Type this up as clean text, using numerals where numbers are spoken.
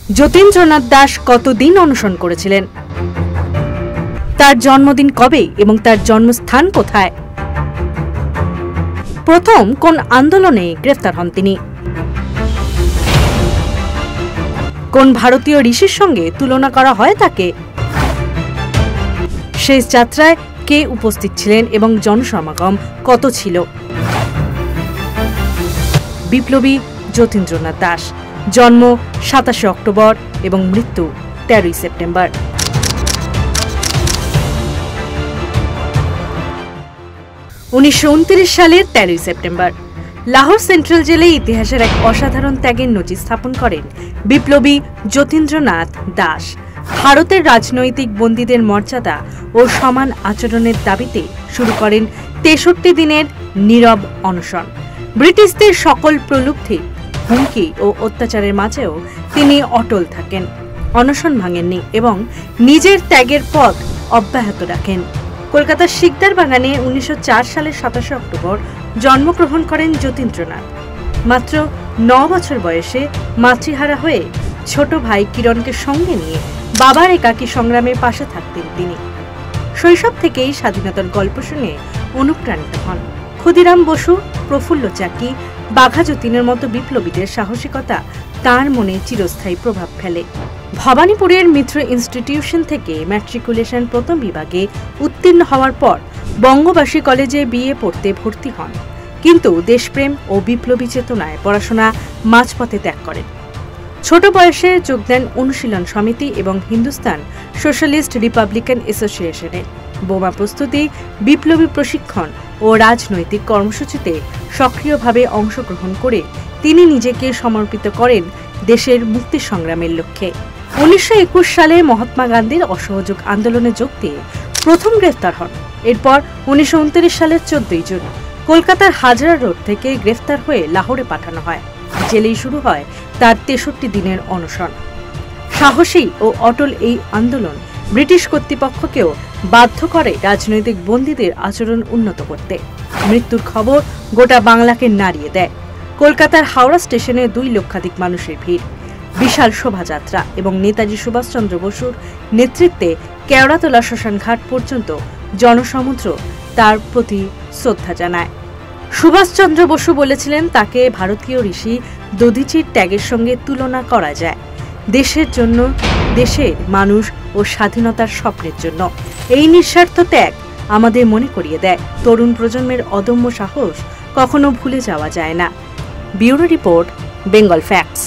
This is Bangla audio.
যতীন্দ্রনাথ দাস কতদিন অনশন করেছিলেন, তার জন্মদিন কবে এবং তার জন্মস্থান কোথায়, প্রথম কোন আন্দোলনে গ্রেফতার হন তিনি, কোন ভারতীয় ঋষির সঙ্গে তুলনা করা হয় তাকে, শেষ যাত্রায় কে উপস্থিত ছিলেন এবং জনসমাগম কত ছিল। বিপ্লবী যতীন্দ্রনাথ দাস, জন্ম 27 অক্টোবর এবং মৃত্যু 13 সেপ্টেম্বর। সালের 13 সেপ্টেম্বর লাহোর সেন্ট্রাল জেলে ইতিহাসের এক অসাধারণ ত্যাগের নজির স্থাপন করেন বিপ্লবী যতীন্দ্রনাথ দাস। ভারতের রাজনৈতিক বন্দীদের মর্যাদা ও সমান আচরণের দাবিতে শুরু করেন 63 দিনের নীরব অনশন। ব্রিটিশদের সকল প্রলুব্ধি, হুমকি ও অত্যাচারের মাঝেও তিনি অটল থাকেন, অনশন ভাঙেননি এবং নিজের ত্যাগের পথ অব্যাহত রাখেন। কলকাতার শিকদার বাগানে 1904 সালের 27 অক্টোবর জন্মগ্রহণ করেন যতীন্দ্রনাথ। মাত্র 9 বছর বয়সে মাতৃহারা হয়ে ছোট ভাই কিরণকে সঙ্গে নিয়ে বাবার একাকী সংগ্রামের পাশে থাকতেন তিনি। শৈশব থেকেই স্বাধীনতার গল্প শুনে অনুপ্রাণিত হন। ক্ষুদিরাম বসু, প্রফুল্ল চাকি, বাঘা যতীনের মতো বিপ্লবীদের সাহসিকতা তার মনে চিরস্থায়ী প্রভাব ফেলে। ভবানীপুরের মিত্র ইনস্টিটিউশন থেকে ম্যাট্রিকুলেশন প্রথম বিভাগে উত্তীর্ণ হওয়ার পর বঙ্গবাসী কলেজে বিএ পড়তে ভর্তি হন, কিন্তু দেশপ্রেম ও বিপ্লবী চেতনায় পড়াশোনা মাঝপথে ত্যাগ করেন। ছোট বয়সে যোগ দেন অনুশীলন সমিতি এবং হিন্দুস্তান সোশ্যালিস্ট রিপাবলিকান অ্যাসোসিয়েশনে। বোমা প্রস্তুতি, বিপ্লবী প্রশিক্ষণ ও রাজনৈতিক কর্মসূচিতে সক্রিয়ভাবে অংশগ্রহণ করে তিনি নিজেকে সমর্পিত করেন দেশের মুক্তি সংগ্রামের লক্ষ্যে। 1921 সালে মহাত্মা গান্ধীর অসহযোগ আন্দোলনে যোগ দিয়ে প্রথম গ্রেফতার হন। এরপর 1929 সালের 14 জুন কলকাতার হাজরা রোড থেকে গ্রেফতার হয়ে লাহোরে পাঠানো হয়। জেলেই শুরু হয় তার 63 দিনের অনশন। সাহসী ও অটল এই আন্দোলন ব্রিটিশ কর্তৃপক্ষকেও বাধ্য করে রাজনৈতিক বন্দীদের আচরণ উন্নত করতে। মৃত্যুর খবর গোটা বাংলাকে নাড়িয়ে দেয়। কলকাতার হাওড়া স্টেশনে 2 লক্ষাধিক মানুষের ভিড়, বিশাল শোভাযাত্রা এবং নেতাজি সুভাষচন্দ্র বসুর নেতৃত্বে কেওড়াতলা শ্মশানঘাট পর্যন্ত জনসমুদ্র তার প্রতি শ্রদ্ধা জানায়। সুভাষচন্দ্র বসু বলেছিলেন, তাকে ভারতীয় ঋষি দধিচির ত্যাগের সঙ্গে তুলনা করা যায়, দেশের জন্য, দেশের মানুষ ও স্বাধীনতার স্বপ্নের জন্য। এই নিঃস্বার্থ ত্যাগ আমাদের মনে করিয়ে দেয় তরুণ প্রজন্মের অদম্য সাহস কখনো ভুলে যাওয়া যায় না। Bureau report, Bengal facts.